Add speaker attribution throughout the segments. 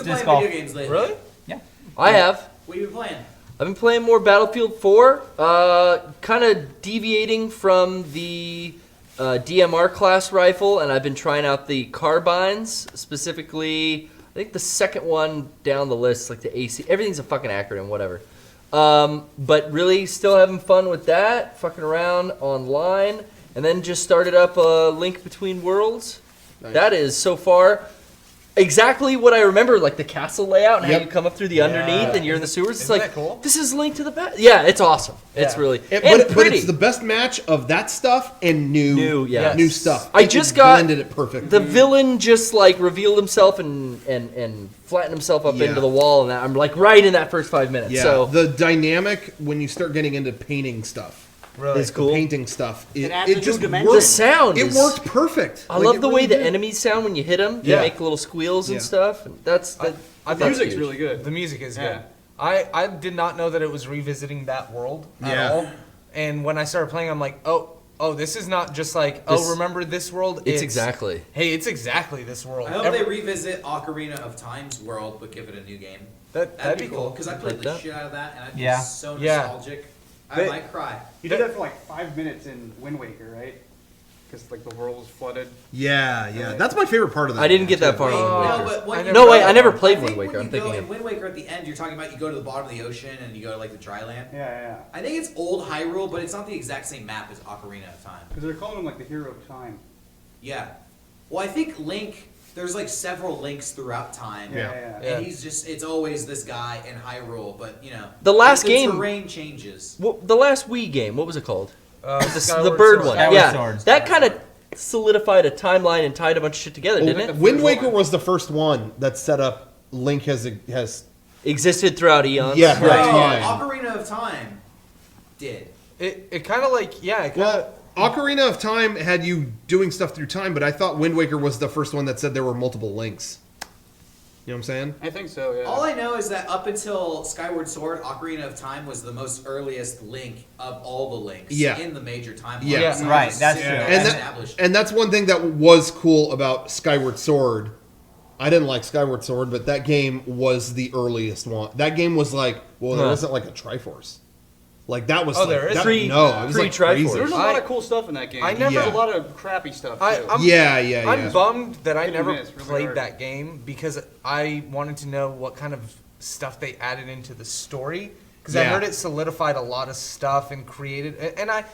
Speaker 1: been
Speaker 2: disc
Speaker 1: playing
Speaker 2: golf.
Speaker 1: video games lately?
Speaker 3: Really?
Speaker 2: Yeah.
Speaker 4: I have.
Speaker 1: What have you been playing?
Speaker 4: I've been playing more Battlefield 4, kind of deviating from the DMR class rifle, and I've been trying out the carbines, specifically, I think the second one down the list, like the AC. Everything's a fucking acronym, whatever. But really still having fun with that, fucking around online, and then just started up a Link Between Worlds. Nice. That is, so far, exactly what I remember, like the castle layout and how you come up through the underneath and you're in the sewers. It's like,
Speaker 3: cool?
Speaker 4: This is Link to the Past. Yeah, it's awesome. Yeah. It's really
Speaker 5: but
Speaker 4: pretty.
Speaker 5: it's the best match of that stuff and new stuff.
Speaker 4: I just got
Speaker 5: blended it perfectly.
Speaker 4: The villain just like revealed himself and flattened himself up into the wall, and I'm like right in that first 5 minutes.
Speaker 5: Yeah,
Speaker 4: so
Speaker 5: the dynamic when you start getting into painting stuff.
Speaker 3: Really?
Speaker 4: It's cool.
Speaker 5: The painting stuff.
Speaker 6: It adds a
Speaker 5: just
Speaker 6: new dimension.
Speaker 5: worked.
Speaker 4: The sound.
Speaker 5: It worked perfect.
Speaker 4: I love the way the enemies sound when you hit them. They
Speaker 5: Yeah.
Speaker 4: make little squeals and stuff. And that's
Speaker 3: I
Speaker 6: The
Speaker 3: thought
Speaker 6: music's really good.
Speaker 3: the music is
Speaker 6: Yeah.
Speaker 3: good. I did not know that it was revisiting that world at all. And when I started playing, I'm like, oh, this is not just like, remember this world?
Speaker 4: It's exactly.
Speaker 3: Hey, it's exactly this world.
Speaker 1: I hope they revisit Ocarina of Time's world, but give it a new game.
Speaker 3: That'd be cool.
Speaker 1: Because I played the shit out of that, and I'd be so
Speaker 3: Yeah.
Speaker 1: nostalgic. I might cry.
Speaker 6: You did that for like 5 minutes in Wind Waker, right? Because like the world was flooded.
Speaker 5: Yeah. That's my favorite part of that.
Speaker 4: I didn't get that far
Speaker 1: No,
Speaker 4: in Wind Waker.
Speaker 1: but when
Speaker 4: No, wait, I never
Speaker 1: I
Speaker 4: played
Speaker 1: think
Speaker 4: Wind Waker.
Speaker 1: when
Speaker 4: I'm
Speaker 1: you
Speaker 4: thinking
Speaker 1: go in
Speaker 4: of.
Speaker 1: Wind Waker at the end, you're talking about you go to the bottom of the ocean and you go to like the dry land.
Speaker 6: Yeah.
Speaker 1: I think it's old Hyrule, but it's not the exact same map as Ocarina of Time.
Speaker 6: Because they're calling him like the hero of time.
Speaker 1: Yeah. Well, I think Link, there's like several Links throughout time.
Speaker 6: Yeah.
Speaker 1: And he's just, it's always this guy in Hyrule, but you know.
Speaker 4: The last game.
Speaker 1: The terrain changes.
Speaker 4: Well, the last Wii game, what was it called? The
Speaker 3: Skyward
Speaker 4: bird
Speaker 3: Sword.
Speaker 4: one.
Speaker 2: Skyward
Speaker 4: Yeah.
Speaker 2: Sword.
Speaker 4: That kind of solidified a timeline and tied a bunch of shit together, didn't it?
Speaker 5: Wind Waker was the first one that set up Link has
Speaker 4: Existed throughout eons.
Speaker 5: Yeah,
Speaker 1: No,
Speaker 5: right.
Speaker 1: Ocarina of Time did.
Speaker 3: It kind of like,
Speaker 5: Well, Ocarina of Time had you doing stuff through time, but I thought Wind Waker was the first one that said there were multiple links. You know what I'm saying?
Speaker 6: I think so, yeah.
Speaker 1: All I know is that up until Skyward Sword, Ocarina of Time was the most earliest Link of all the Links in the major timelines.
Speaker 5: Yeah.
Speaker 1: So
Speaker 2: Right,
Speaker 1: it's
Speaker 2: that's
Speaker 1: super
Speaker 2: true.
Speaker 1: established.
Speaker 5: And that's one thing that was cool about Skyward Sword. I didn't like Skyward Sword, but that game was the earliest one. That game was like, well, there wasn't like a Triforce. Like that was.
Speaker 3: there is?
Speaker 5: that,
Speaker 4: Pre-
Speaker 5: no, it was like
Speaker 4: pre-Triforce.
Speaker 5: crazy.
Speaker 6: There's a lot of cool stuff in that game.
Speaker 3: I never-
Speaker 6: There's a lot of crappy stuff, too.
Speaker 3: I'm bummed that I
Speaker 6: Hit and
Speaker 3: never
Speaker 6: miss, really
Speaker 3: played
Speaker 6: hard.
Speaker 3: that game because I wanted to know what kind of stuff they added into the story. Because I heard it solidified a lot of stuff and created. And I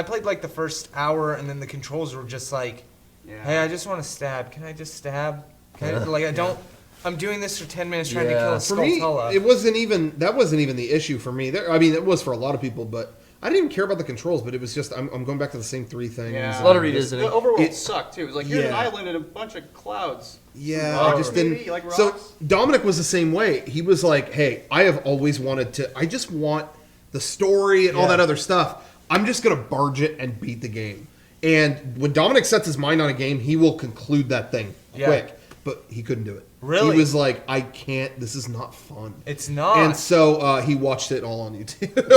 Speaker 3: played like the first hour, and then the controls were just like, hey, I just want to stab. Can I just stab? I'm doing this for 10 minutes trying to kill a
Speaker 5: For me,
Speaker 3: Skulltula.
Speaker 5: that wasn't even the issue for me. I mean, it was for a lot of people, but I didn't even care about the controls. But it was just I'm going back to the same three things.
Speaker 6: Yeah.
Speaker 4: A lot of revisiting.
Speaker 6: The overworld sucked, too. It was like, here's an
Speaker 5: Yeah.
Speaker 6: island and a bunch of clouds.
Speaker 5: Yeah,
Speaker 6: Rocks,
Speaker 5: I just
Speaker 6: maybe,
Speaker 5: didn't.
Speaker 6: like
Speaker 5: So
Speaker 6: rocks.
Speaker 5: Dominic was the same way. He was like, "Hey, I have always wanted to. I just want the story and all that other stuff. I'm just gonna barge it and beat the game." And when Dominic sets his mind on a game, he will conclude that thing quick. But he couldn't do it.
Speaker 3: Really?
Speaker 5: He was like, "I can't. This is not fun."
Speaker 3: It's not.
Speaker 5: And so he watched it all on YouTube.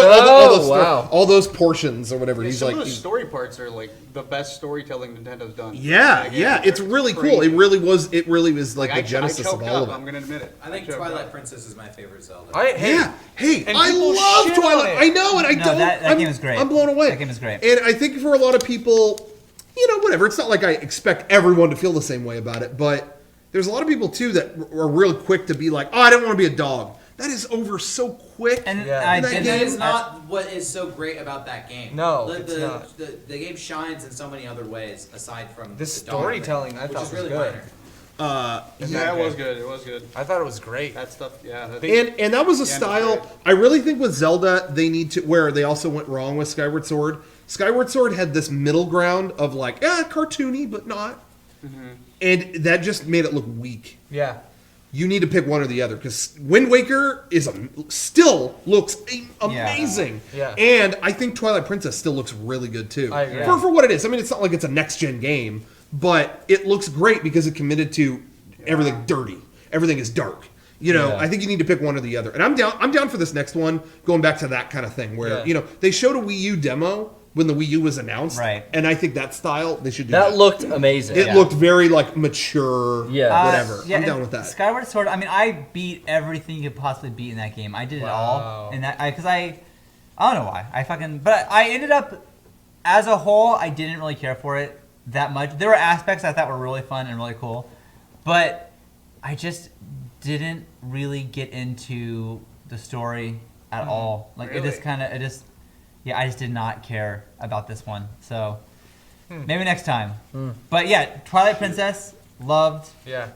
Speaker 4: Wow.
Speaker 5: All those portions or whatever.
Speaker 6: Yeah,
Speaker 5: He's
Speaker 6: some
Speaker 5: like,
Speaker 6: of the story parts are like the best storytelling Nintendo's done.
Speaker 5: yeah, it's really cool. It really was. It really was like the genesis
Speaker 6: I
Speaker 5: of
Speaker 6: choked
Speaker 5: all
Speaker 6: up,
Speaker 5: of
Speaker 6: I'm
Speaker 5: it.
Speaker 6: gonna admit it.
Speaker 1: I think
Speaker 6: choked
Speaker 1: Twilight
Speaker 6: up.
Speaker 1: Princess is my favorite Zelda.
Speaker 5: Hey,
Speaker 3: and
Speaker 5: I
Speaker 3: people
Speaker 5: love
Speaker 3: shit on
Speaker 5: Twilight.
Speaker 3: it.
Speaker 5: I know, and I
Speaker 2: No,
Speaker 5: don't.
Speaker 2: that game is great.
Speaker 5: I'm blown away.
Speaker 2: That game is great.
Speaker 5: And I think for a lot of people, whatever. It's not like I expect everyone to feel the same way about it, but there's a lot of people too that are real quick to be like, "Oh, I didn't want to be a dog." That is over so quick.
Speaker 2: And
Speaker 3: Yeah.
Speaker 2: I
Speaker 5: And that
Speaker 1: And
Speaker 5: game-
Speaker 1: that is not what is so great about that game.
Speaker 3: No,
Speaker 1: the,
Speaker 3: it's
Speaker 1: the,
Speaker 3: not.
Speaker 1: The game shines in so many other ways aside from
Speaker 3: The
Speaker 1: dog
Speaker 3: storytelling
Speaker 1: thing,
Speaker 3: I
Speaker 1: which
Speaker 3: thought
Speaker 1: is
Speaker 3: was
Speaker 1: really
Speaker 3: good.
Speaker 1: minor.
Speaker 6: Yeah, it was good. It was good.
Speaker 3: I thought it was great.
Speaker 6: That stuff, yeah.
Speaker 5: And that was a
Speaker 6: Yeah,
Speaker 5: style.
Speaker 6: that's
Speaker 5: I really think with Zelda, they need to where they also went wrong with Skyward Sword. Skyward Sword had this middle ground of like, cartoony, but not. And that just made it look weak.
Speaker 3: Yeah.
Speaker 5: You need to pick one or the other because Wind Waker still looks amazing.
Speaker 3: Yeah.
Speaker 5: And I think Twilight Princess still looks really good too.
Speaker 3: I agree.
Speaker 5: For what it is. I mean, it's not like it's a next gen game, but it looks great because it committed to everything dirty. Everything is dark. I think you need to pick one or the other. And I'm down for this next one, going back to that kind of thing where, they showed a Wii U demo when the Wii U was announced.
Speaker 2: Right.
Speaker 5: And I think that style, they should do
Speaker 4: That looked amazing.
Speaker 5: It looked very, like, mature,
Speaker 4: Yeah.
Speaker 5: whatever.
Speaker 2: Yeah,
Speaker 5: I'm down
Speaker 2: and
Speaker 5: with that.
Speaker 2: Skyward Sword. I mean, I beat everything you could possibly beat in that game. I did it all, and because I don't know why. But I ended up, as a whole, I didn't really care for it that much. There were aspects I thought were really fun and really cool, but I just didn't really get into the story at all. Like
Speaker 6: Really?
Speaker 2: I just did not care about this one. So maybe next time. But yeah, Twilight Princess, loved.
Speaker 3: Yeah.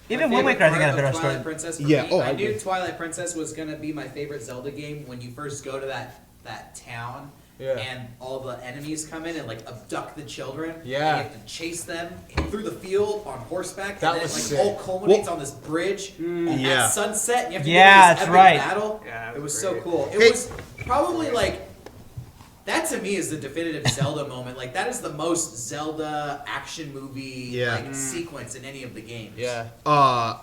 Speaker 2: Even
Speaker 1: My
Speaker 2: Wind Waker, I think,
Speaker 1: favorite
Speaker 2: had a better
Speaker 1: part of
Speaker 2: story.
Speaker 1: Twilight Princess for
Speaker 5: Yeah,
Speaker 1: me,
Speaker 5: oh,
Speaker 1: I
Speaker 5: I
Speaker 1: knew
Speaker 5: agree.
Speaker 1: Twilight Princess was gonna be my favorite Zelda game when you first go to that town.
Speaker 3: Yeah.
Speaker 1: And all the enemies come in and like abduct the children.
Speaker 3: Yeah.
Speaker 1: And you have to chase them through the field on horseback.
Speaker 3: That
Speaker 1: and then
Speaker 3: was
Speaker 1: it like
Speaker 3: sick.
Speaker 1: all culminates on this bridge
Speaker 5: Yeah.
Speaker 1: at sunset. And you have to
Speaker 2: Yeah,
Speaker 1: get into
Speaker 2: that's
Speaker 1: this epic
Speaker 2: right.
Speaker 1: battle.
Speaker 6: Yeah, that
Speaker 1: it was
Speaker 6: was
Speaker 1: so
Speaker 6: great.
Speaker 1: cool. It
Speaker 5: Hey.
Speaker 1: was probably like that to me is the definitive Zelda moment. Like that is the most Zelda action movie
Speaker 5: Yeah.
Speaker 1: sequence in any of the games.
Speaker 3: Yeah.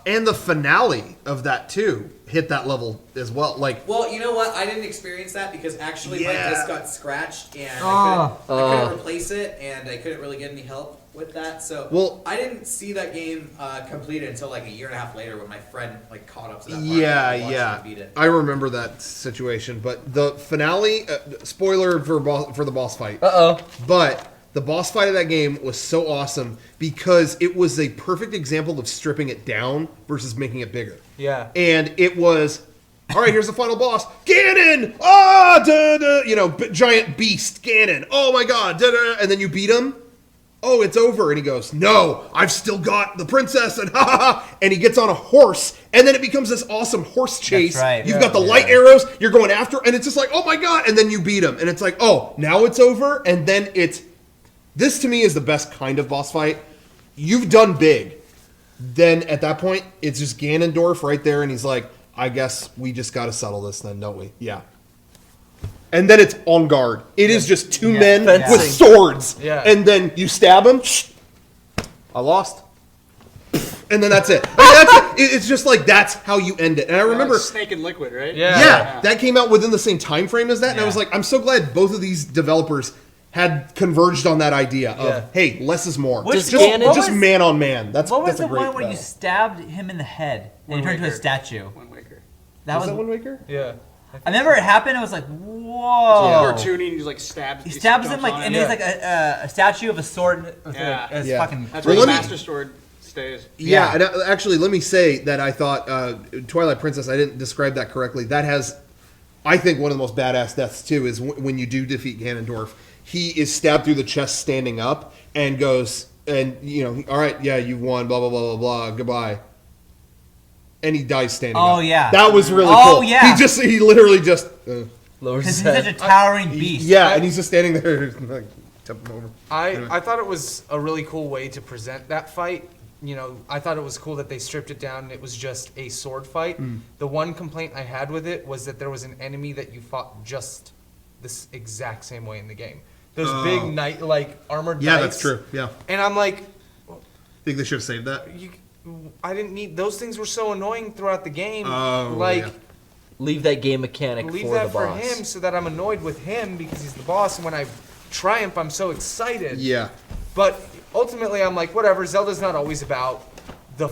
Speaker 5: And the finale of that, too, hit that level as well. Like,
Speaker 1: Well, you know what? I didn't experience that because actually my
Speaker 5: Yeah.
Speaker 1: disc got scratched and
Speaker 2: Oh.
Speaker 1: I couldn't replace it and I couldn't really get any help with that. So
Speaker 5: Well-
Speaker 1: I didn't see that game completed until like a year and a half later when my friend like caught up to that part.
Speaker 5: yeah,
Speaker 1: and watched
Speaker 5: yeah.
Speaker 1: me beat it.
Speaker 5: I remember that situation. But the finale, spoiler for the boss fight.
Speaker 4: Uh-oh.
Speaker 5: But the boss fight of that game was so awesome because it was a perfect example of stripping it down versus making it bigger.
Speaker 3: Yeah.
Speaker 5: And it was, all right, here's the final boss. Ganon! Ah, da, da, giant beast, Ganon. Oh my god, da, da, and then you beat him. Oh, it's over. And he goes, no, I've still got the princess, and ha ha ha. And he gets on a horse, and then it becomes this awesome horse chase.
Speaker 2: That's right.
Speaker 5: You've got the light arrows, you're going after, and it's just like, oh my god. And then you beat him, and it's like, oh, now it's over. And then this to me is the best kind of boss fight. You've done big. Then at that point, it's just Ganondorf right there, and he's like, I guess we just got to settle this then, don't we? Yeah. And then it's on guard. It is just two men
Speaker 4: Fencing.
Speaker 5: with swords.
Speaker 3: Yeah.
Speaker 5: And then you stab him. I lost. And then that's it. I mean, it's just like that's how you end it. And I remember,
Speaker 6: Snake and Liquid, right?
Speaker 5: yeah, that came out within the same time frame as that. And I
Speaker 2: Yeah.
Speaker 5: was like, I'm so glad both of these developers had converged on that idea of,
Speaker 3: Yeah.
Speaker 5: hey, less is more.
Speaker 2: Which-
Speaker 5: Just,
Speaker 2: what
Speaker 5: just
Speaker 2: was-
Speaker 5: man on man. That's
Speaker 2: What was
Speaker 5: that's a
Speaker 2: the
Speaker 5: great
Speaker 2: one where you
Speaker 5: battle.
Speaker 2: stabbed him in the head and he turned into a
Speaker 6: Waker.
Speaker 2: statue?
Speaker 6: Wind Waker.
Speaker 2: That
Speaker 5: Was
Speaker 2: was.
Speaker 5: that Wind Waker?
Speaker 3: Yeah.
Speaker 2: I remember it happened. I was like, whoa.
Speaker 6: Cartoony, and he like stabs.
Speaker 2: He stabs him
Speaker 6: jumps
Speaker 2: like,
Speaker 6: on
Speaker 2: and
Speaker 6: it.
Speaker 2: he's like a statue of a sword. With
Speaker 6: Yeah.
Speaker 2: a
Speaker 5: Yeah.
Speaker 2: fucking.
Speaker 6: That's
Speaker 5: Well,
Speaker 6: where the
Speaker 5: let me-
Speaker 6: Master Sword stays.
Speaker 5: Yeah,
Speaker 2: Yeah.
Speaker 5: and actually, let me say that I thought Twilight Princess, I didn't describe that correctly. That has, I think, one of the most badass deaths, too, is when you do defeat Ganondorf. He is stabbed through the chest standing up and goes, and, all right, yeah, you won, blah, blah, blah, blah, blah, goodbye. And he dies standing up.
Speaker 2: Oh, yeah.
Speaker 5: That was really
Speaker 2: Oh,
Speaker 5: cool.
Speaker 2: yeah.
Speaker 5: He literally just,
Speaker 4: Lowers
Speaker 2: Because
Speaker 4: his
Speaker 2: he's such a
Speaker 4: head.
Speaker 2: towering beast.
Speaker 5: yeah, and he's just standing there, like, tip him over.
Speaker 3: I thought it was a really cool way to present that fight. I thought it was cool that they stripped it down and it was just a sword fight. The one complaint I had with it was that there was an enemy that you fought just this exact same way in the game. Those big knight, armored
Speaker 5: Yeah,
Speaker 3: knights.
Speaker 5: that's true, yeah.
Speaker 3: And I'm like,
Speaker 5: Think they should have saved that?
Speaker 3: I didn't need, those things were so annoying throughout the game.
Speaker 5: Oh,
Speaker 3: like,
Speaker 5: yeah.
Speaker 4: Leave that game mechanic
Speaker 3: leave
Speaker 4: for
Speaker 3: that
Speaker 4: the
Speaker 3: for
Speaker 4: boss.
Speaker 3: him so that I'm annoyed with him because he's the boss. And when I triumph, I'm so excited.
Speaker 5: Yeah.
Speaker 3: But ultimately, I'm like, whatever. Zelda's not always about the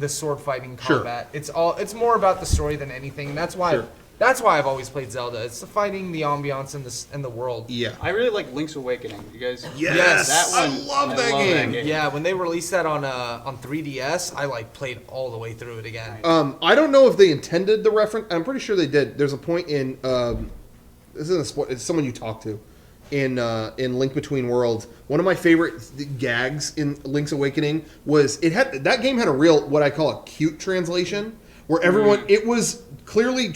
Speaker 3: sword fighting
Speaker 5: Sure.
Speaker 3: combat. It's more about the story than anything. And that's why
Speaker 5: Sure.
Speaker 3: that's why I've always played Zelda. It's the fighting, the ambiance, and the world.
Speaker 5: Yeah.
Speaker 6: I really like Link's Awakening. You guys?
Speaker 5: Yes!
Speaker 6: That one,
Speaker 5: I love that game.
Speaker 3: Yeah, when they released that on 3DS, I played all the way through it again.
Speaker 5: I don't know if they intended the reference. I'm pretty sure they did. There's a point in this isn't a sport. It's someone you talk to in Link Between Worlds. One of my favorite gags in Link's Awakening was that game had a real what I call a cute translation where everyone it was clearly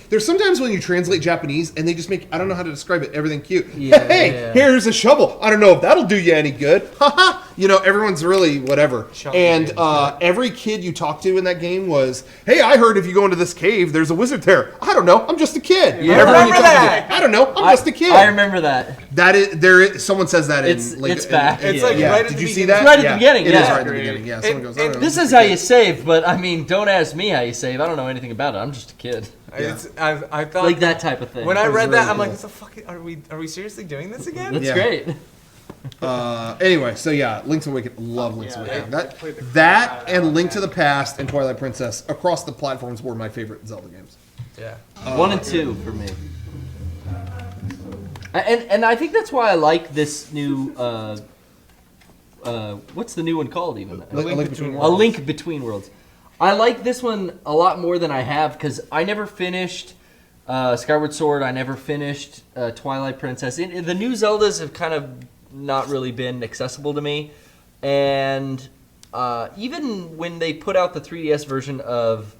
Speaker 5: There's sometimes when you translate Japanese and they just make I don't know how to describe it everything cute.
Speaker 4: Yeah,
Speaker 5: Hey,
Speaker 4: yeah.
Speaker 5: here's a shovel. I don't know if that'll do you any good. Haha. everyone's really whatever.
Speaker 3: Chunky
Speaker 5: And
Speaker 3: kids.
Speaker 5: every kid you talk to in that game was, hey, I heard if you go into this cave, there's a wizard there. I don't know. I'm just a kid.
Speaker 4: Yeah.
Speaker 5: Everyone you
Speaker 4: Remember
Speaker 5: talk
Speaker 4: that.
Speaker 5: to, I don't know. I'm just a kid.
Speaker 4: I remember that.
Speaker 5: That is there. Someone says that
Speaker 4: It's
Speaker 5: in
Speaker 4: it's back.
Speaker 3: It's
Speaker 4: yeah.
Speaker 3: like
Speaker 5: Yeah.
Speaker 3: right at
Speaker 5: Did
Speaker 3: the
Speaker 5: you see
Speaker 3: beginning.
Speaker 5: that?
Speaker 4: It's right at the
Speaker 5: Yeah.
Speaker 4: beginning,
Speaker 5: It
Speaker 4: yeah.
Speaker 5: is right at the beginning. Yeah. Someone goes, I don't know.
Speaker 4: This is how you save, but I mean, don't ask me how you save. I don't know anything about it. I'm just a kid.
Speaker 3: I thought
Speaker 4: Like that type of thing.
Speaker 3: when I
Speaker 5: was
Speaker 3: read that,
Speaker 5: really
Speaker 3: I'm like,
Speaker 5: cool.
Speaker 3: what the fuck? Are we seriously doing this again?
Speaker 4: That's
Speaker 5: Yeah.
Speaker 4: great.
Speaker 5: Anyway, so yeah, Link's Awakening. Love Link's
Speaker 6: Yeah,
Speaker 5: Awakening.
Speaker 6: I played the crap
Speaker 5: That
Speaker 6: out of that
Speaker 5: and
Speaker 6: one,
Speaker 5: Link to
Speaker 6: man.
Speaker 5: the Past and Twilight Princess across the platforms were my favorite Zelda games.
Speaker 3: Yeah.
Speaker 4: 1 and 2 for me. And I think that's why I like this new. What's the new one called even?
Speaker 5: A Link Between
Speaker 4: A
Speaker 5: Worlds.
Speaker 4: Link Between Worlds. I like this one a lot more than I have because I never finished Skyward Sword. I never finished Twilight Princess. The new Zeldas have kind of not really been accessible to me. And even when they put out the 3DS version of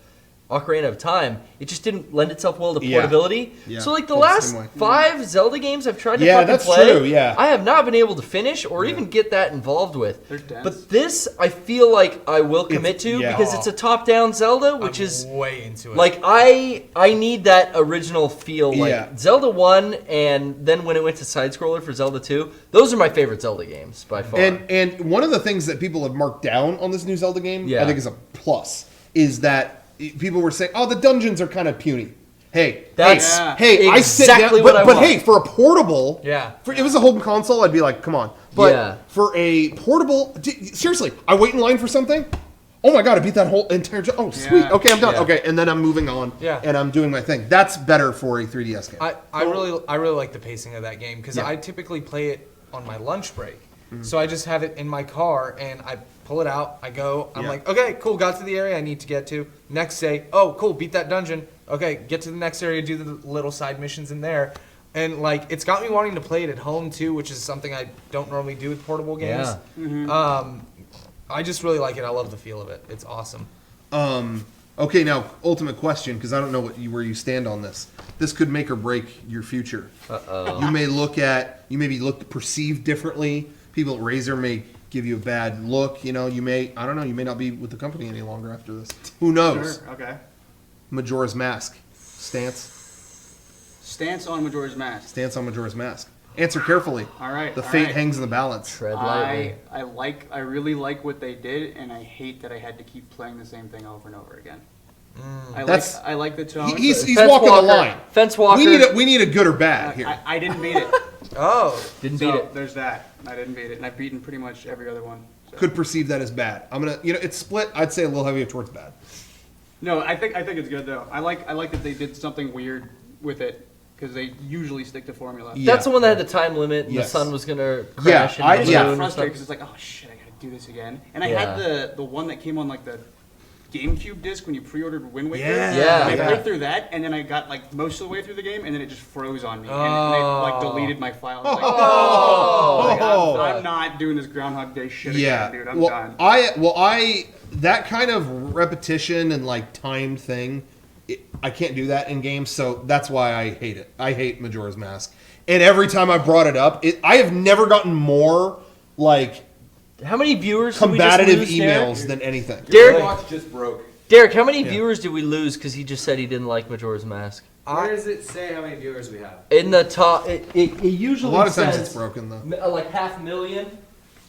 Speaker 4: Ocarina of Time, it just didn't lend itself well to
Speaker 5: Yeah.
Speaker 4: portability.
Speaker 5: Yeah.
Speaker 4: So like the
Speaker 5: Felt the
Speaker 4: last
Speaker 5: same way.
Speaker 4: 5 Zelda games I've tried to
Speaker 5: Yeah,
Speaker 4: fucking
Speaker 5: that's
Speaker 4: play,
Speaker 5: true, yeah.
Speaker 4: I have not been able to finish or even get that involved with.
Speaker 6: They're dense.
Speaker 4: But this, I feel like I will commit to
Speaker 5: yeah.
Speaker 4: because it's a top-down Zelda, which
Speaker 3: I'm
Speaker 4: is
Speaker 3: way into it.
Speaker 4: like I need that original feel. Like
Speaker 5: Yeah.
Speaker 4: Zelda 1, and then when it went to side scroller for Zelda 2, those are my favorite Zelda games by far.
Speaker 5: And one of the things that people have marked down on this new Zelda game,
Speaker 4: Yeah.
Speaker 5: I think is a plus, is that people were saying, "Oh, the dungeons are kind of puny." Hey,
Speaker 4: That's
Speaker 5: I sit
Speaker 4: exactly
Speaker 5: down,
Speaker 4: what I
Speaker 5: but
Speaker 4: want.
Speaker 5: hey, for a portable,
Speaker 3: Yeah.
Speaker 5: if it was a home console, I'd be like, "Come on." But
Speaker 4: Yeah.
Speaker 5: for a portable, seriously, I wait in line for something. Oh my god, I beat that whole entire. Oh, sweet.
Speaker 6: Yeah.
Speaker 5: Okay, I'm done.
Speaker 4: Yeah.
Speaker 5: Okay, and then I'm moving on.
Speaker 3: Yeah.
Speaker 5: And I'm doing my thing. That's better for a 3DS game.
Speaker 3: I really like the pacing of that game because
Speaker 5: Yeah.
Speaker 3: I typically play it on my lunch break. So I just have it in my car and I pull it out, I go, I'm
Speaker 5: Yeah.
Speaker 3: like, okay, cool, got to the area I need to get to. Next day, oh, cool, beat that dungeon. Okay, get to the next area, do the little side missions in there. And like, it's got me wanting to play it at home too, which is something I don't normally do with portable games. I just really like it. I love the feel of it. It's awesome.
Speaker 5: Okay, now ultimate question, because I don't know where you stand on this. This could make or break your future. You may be perceived differently. People at Razer may give you a bad look. You may not be with the company any longer after this. Who knows?
Speaker 6: Sure. Okay.
Speaker 5: Majora's Mask stance
Speaker 6: On Majora's Mask.
Speaker 5: on Majora's Mask. Answer carefully.
Speaker 6: All right.
Speaker 5: The
Speaker 6: all
Speaker 5: fate
Speaker 6: right.
Speaker 5: hangs in the balance.
Speaker 4: Tread lightly.
Speaker 6: I really like what they did, and I hate that I had to keep playing the same thing over and over again. I like the tone.
Speaker 5: He's
Speaker 4: Fence
Speaker 5: walking
Speaker 4: walker,
Speaker 5: the line.
Speaker 4: Fence walker.
Speaker 5: We need a good or bad here.
Speaker 6: I didn't beat it.
Speaker 3: Oh,
Speaker 4: Didn't
Speaker 6: So
Speaker 4: beat it.
Speaker 6: there's that. I didn't beat it, and I've beaten pretty much every other one. So.
Speaker 5: Could perceive that as bad. I'm gonna, it's split. I'd say a little heavier towards bad.
Speaker 6: No, I think it's good though. I like that they did something weird with it because they usually stick to formula.
Speaker 5: Yeah.
Speaker 4: That's the one that had the time limit and
Speaker 5: Yes.
Speaker 4: the sun was gonna
Speaker 5: Yeah,
Speaker 4: crash.
Speaker 5: I
Speaker 4: and the
Speaker 5: yeah.
Speaker 6: I
Speaker 4: moon
Speaker 6: got
Speaker 4: or
Speaker 6: frustrated
Speaker 4: something.
Speaker 6: because it's like, oh shit, I gotta do this again. And I
Speaker 4: Yeah.
Speaker 6: had the one that came on like the GameCube disc when you pre-ordered Wind Waker.
Speaker 5: Yeah.
Speaker 4: Yeah.
Speaker 6: I
Speaker 5: Yeah.
Speaker 6: played through that, and then I got like most of the way through the game, and then it just froze on me, and they like deleted my file. I was like, I'm not doing this Groundhog Day shit
Speaker 5: Yeah,
Speaker 6: again, dude. I'm
Speaker 5: well,
Speaker 6: done.
Speaker 5: I that kind of repetition and like timed thing, I can't do that in games, so that's why I hate it. I hate Majora's Mask, and every time I brought it up, I have never gotten more like
Speaker 4: How many viewers did we
Speaker 5: combative
Speaker 4: just lose, Derek?
Speaker 5: emails than anything.
Speaker 4: Derek,
Speaker 1: Watch just broke.
Speaker 4: Derek, how many viewers did we lose because he just said he didn't like Majora's Mask?
Speaker 1: Where does it say how many viewers we have?
Speaker 4: In the top, it
Speaker 5: A
Speaker 4: usually
Speaker 5: lot of times
Speaker 4: says
Speaker 5: it's broken though.
Speaker 4: Like 500,000.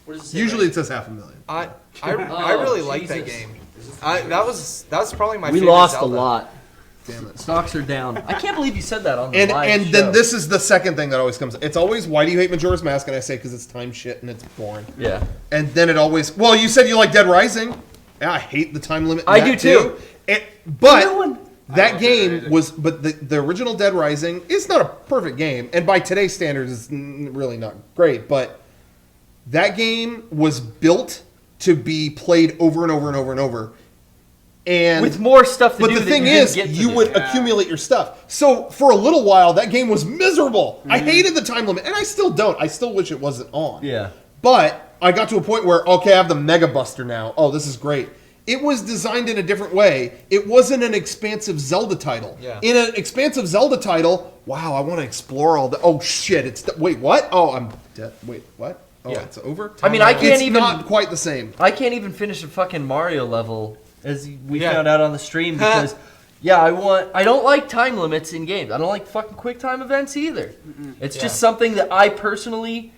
Speaker 4: What does it say?
Speaker 5: Usually
Speaker 4: right?
Speaker 5: it says 500,000.
Speaker 3: I really like that
Speaker 4: Jesus.
Speaker 3: game. That was probably my
Speaker 4: We
Speaker 3: favorite
Speaker 4: lost
Speaker 3: Zelda.
Speaker 4: a lot.
Speaker 5: Damn it.
Speaker 4: Stocks are down. I can't believe you said that on the
Speaker 5: And
Speaker 4: live show.
Speaker 5: then this is the second thing that always comes. It's always, why do you hate Majora's Mask? And I say because it's time shit and it's boring.
Speaker 4: Yeah.
Speaker 5: And then it always, well, you said you like Dead Rising. Yeah, I hate the time limit. in
Speaker 4: I
Speaker 5: that
Speaker 4: do too.
Speaker 5: But
Speaker 4: No one-
Speaker 5: that
Speaker 6: love Dead
Speaker 5: game
Speaker 6: Rising.
Speaker 5: was, but the original Dead Rising is not a perfect game, and by today's standards, it's really not great. But that game was built to be played over and over and over and over. And
Speaker 4: With more stuff to
Speaker 5: but
Speaker 4: do
Speaker 5: the
Speaker 4: that
Speaker 5: thing
Speaker 4: you didn't
Speaker 5: is,
Speaker 4: get to
Speaker 5: you
Speaker 4: do.
Speaker 5: would
Speaker 6: Yeah.
Speaker 5: accumulate your stuff. So for a little while, that game was miserable. I hated the time limit, and I still don't. I still wish it wasn't on.
Speaker 4: Yeah.
Speaker 5: But I got to a point where, okay, I have the Mega Buster now. Oh, this is great. It was designed in a different way. It wasn't an expansive Zelda title.
Speaker 3: Yeah.
Speaker 5: In an expansive Zelda title, wow, I want to explore all the. Oh shit! Wait, what? Oh, I'm dead. Wait, what? Oh,
Speaker 3: Yeah.
Speaker 5: it's over.
Speaker 4: I mean, I can't
Speaker 5: It's
Speaker 4: even.
Speaker 5: not quite the same.
Speaker 4: I can't even finish a fucking Mario level, as we
Speaker 3: Yeah.
Speaker 4: found out on the stream, because I don't like time limits in games. I don't like fucking quick time events either. It's just something that I personally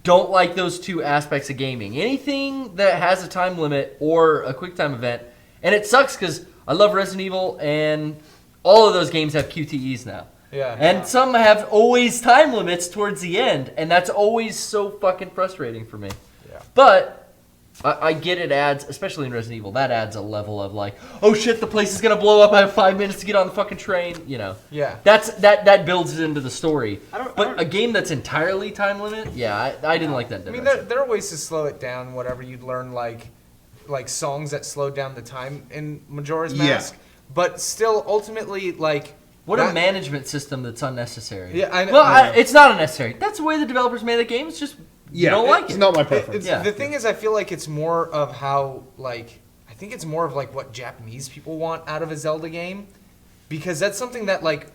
Speaker 4: don't like, those two aspects of gaming. Anything that has a time limit or a quick time event, and it sucks because I love Resident Evil, and all of those games have QTEs now.
Speaker 3: Yeah.
Speaker 4: And some have always time limits towards the end, and that's always so fucking frustrating for me.
Speaker 3: Yeah.
Speaker 4: But I get it adds, especially in Resident Evil, that adds a level of like, oh shit, the place is gonna blow up. I have 5 minutes to get on the fucking train. You know.
Speaker 3: Yeah.
Speaker 4: That builds it into the story.
Speaker 6: I don't-
Speaker 4: But a game that's entirely time limit, I didn't like that.
Speaker 3: I mean, there are ways to slow it down. Whatever, you'd learn like songs that slow down the time in Majora's
Speaker 5: Yeah.
Speaker 3: Mask. But still, ultimately, like
Speaker 4: What a
Speaker 3: that-
Speaker 4: management system that's unnecessary.
Speaker 3: Yeah, I know.
Speaker 4: Well, it's not unnecessary. That's the way the developers made the game. It's just you don't like
Speaker 5: it's
Speaker 4: it.
Speaker 5: not my preference.
Speaker 4: Yeah.
Speaker 3: The thing is, I feel like it's more of how, like, I think it's more of like what Japanese people want out of a Zelda game, because that's something that like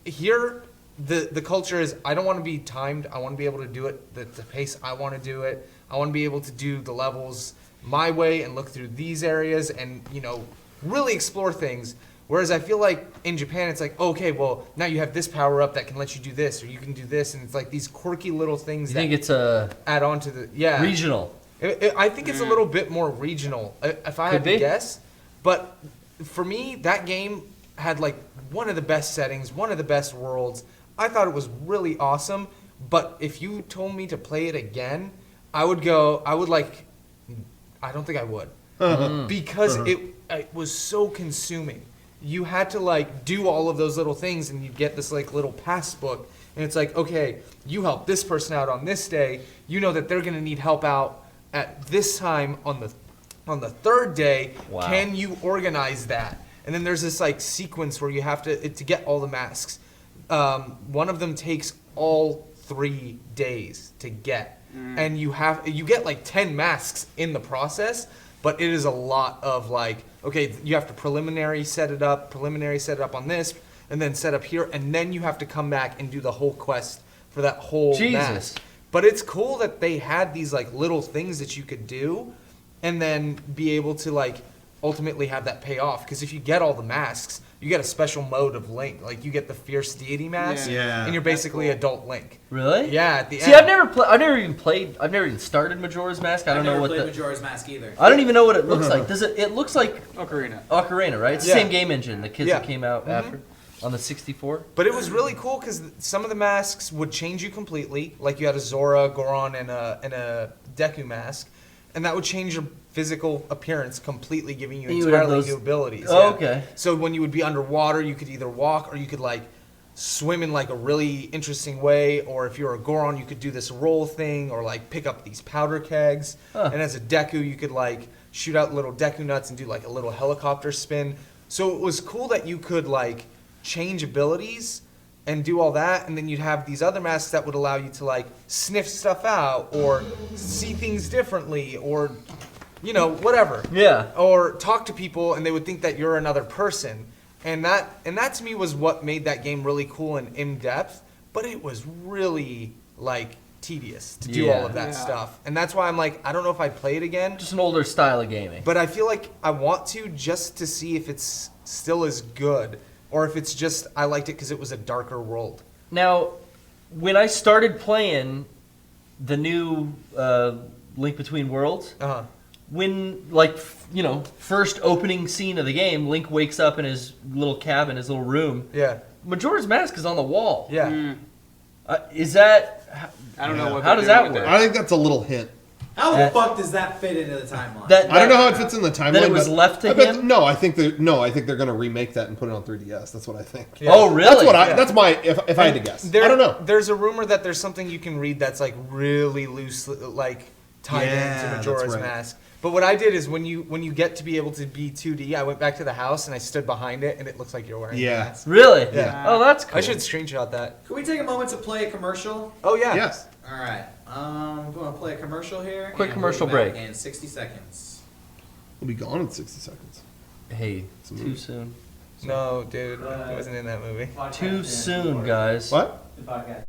Speaker 3: here the culture is, I don't want to be timed. I want to be able to do it the pace I want to do it. I want to be able to do the levels my way and look through these areas and really explore things. Whereas I feel like in Japan, it's like, okay, well, now you have this power up that can let you do this, or you can do this, and it's like these quirky little things
Speaker 4: You
Speaker 3: that
Speaker 4: think it's a
Speaker 3: add on to the
Speaker 4: regional?
Speaker 3: I think it's a little bit more regional, if I had
Speaker 4: Could
Speaker 3: to
Speaker 4: be.
Speaker 3: guess. But for me, that game had like one of the best settings, one of the best worlds. I thought it was really awesome. But if you told me to play it again, I don't think I would. Because it was so consuming. You had to like do all of those little things, and you get this like little pass book, and it's like, okay, you help this person out on this day. You know that they're gonna need help out at this time on the third day.
Speaker 4: Wow.
Speaker 3: Can you organize that? And then there's this like sequence where you have to get all the masks. One of them takes all 3 days to get, and you get like 10 masks in the process. But it is a lot of like, okay, you have to preliminary set it up on this, and then set up here, and then you have to come back and do the whole quest for that whole
Speaker 4: Jesus.
Speaker 3: mask. But it's cool that they had these like little things that you could do, and then be able to like ultimately have that pay off. Because if you get all the masks, you get a special mode of Link. Like you get the Fierce Deity mask,
Speaker 5: Yeah.
Speaker 3: and you're basically adult Link.
Speaker 4: Really?
Speaker 3: Yeah, at the
Speaker 4: See,
Speaker 3: end.
Speaker 4: I've never even started Majora's Mask. I don't know what
Speaker 1: played
Speaker 4: the.
Speaker 1: Majora's Mask either.
Speaker 4: I don't even know what it looks like. Does it? It looks like
Speaker 6: Ocarina.
Speaker 4: right? It's
Speaker 3: Yeah.
Speaker 4: the same game engine. The kids that
Speaker 3: Yeah.
Speaker 4: came out after on the 64.
Speaker 3: But it was really cool because some of the masks would change you completely. Like you had a Zora, Goron, and a Deku mask, and that would change your physical appearance completely, giving you
Speaker 4: And you would have
Speaker 3: entirely
Speaker 4: those-
Speaker 3: new abilities.
Speaker 4: Oh,
Speaker 3: yeah.
Speaker 4: okay.
Speaker 3: So when you would be underwater, you could either walk or you could like swim in like a really interesting way, or if you're a Goron, you could do this roll thing, or like pick up these powder kegs.
Speaker 4: Huh.
Speaker 3: And as a Deku, you could like shoot out little Deku nuts and do like a little helicopter spin. So it was cool that you could like change abilities and do all that, and then you'd have these other masks that would allow you to like sniff stuff out or see things differently, or whatever.
Speaker 4: Yeah.
Speaker 3: Or talk to people and they would think that you're another person. And that to me was what made that game really cool and in depth, but it was really like tedious to do all of that stuff. And that's why I'm like, I don't know if I'd play it again,
Speaker 4: Just an older style of gaming.
Speaker 3: but I feel like I want to, just to see if it's still as good, or if it's just I liked it because it was a darker world.
Speaker 4: Now, when I started playing the new Link Between Worlds,
Speaker 3: Uh-huh.
Speaker 4: when first opening scene of the game, Link wakes up in his little cabin, his little room.
Speaker 3: Yeah.
Speaker 4: Majora's Mask is on the wall.
Speaker 3: Yeah.
Speaker 4: Is that?
Speaker 6: I don't know what.
Speaker 4: How
Speaker 6: they're
Speaker 4: does
Speaker 6: doing
Speaker 4: that
Speaker 6: with
Speaker 4: work?
Speaker 6: it.
Speaker 5: I think that's a little hint.
Speaker 1: How the
Speaker 4: That-
Speaker 1: fuck does that fit into the timeline?
Speaker 5: I don't know how it fits in the timeline.
Speaker 4: That it was
Speaker 5: but
Speaker 4: left to
Speaker 5: I bet-
Speaker 4: him?
Speaker 5: No, I think they're going to remake that and put it on 3DS. That's what I think.
Speaker 3: Yeah.
Speaker 4: Oh, really?
Speaker 5: That's what
Speaker 3: Yeah.
Speaker 5: That's my if I had to guess.
Speaker 3: There-
Speaker 5: I don't know.
Speaker 3: There's a rumor that there's something you can read that's like really loose, like tied
Speaker 5: Yeah,
Speaker 3: into
Speaker 5: that's
Speaker 3: Majora's
Speaker 5: right.
Speaker 3: Mask. But what I did is when you get to be able to be 2D, I went back to the house and I stood behind it, and it looks like you're wearing
Speaker 5: Yeah.
Speaker 3: a mask.
Speaker 4: Really?
Speaker 3: Yeah.
Speaker 4: Oh, that's cool.
Speaker 3: I should screenshot that.
Speaker 1: Can we take a moment to play a commercial?
Speaker 3: Oh yeah.
Speaker 5: Yes.
Speaker 1: All right. I'm going to play a commercial here.
Speaker 4: Quick
Speaker 1: and
Speaker 4: commercial
Speaker 1: we'll be back
Speaker 4: break.
Speaker 1: in 60 seconds.
Speaker 5: We'll be gone in 60 seconds.
Speaker 4: Hey, too soon.
Speaker 3: No, dude, I wasn't in that movie.
Speaker 4: Too soon, guys.
Speaker 5: What?
Speaker 7: The podcast.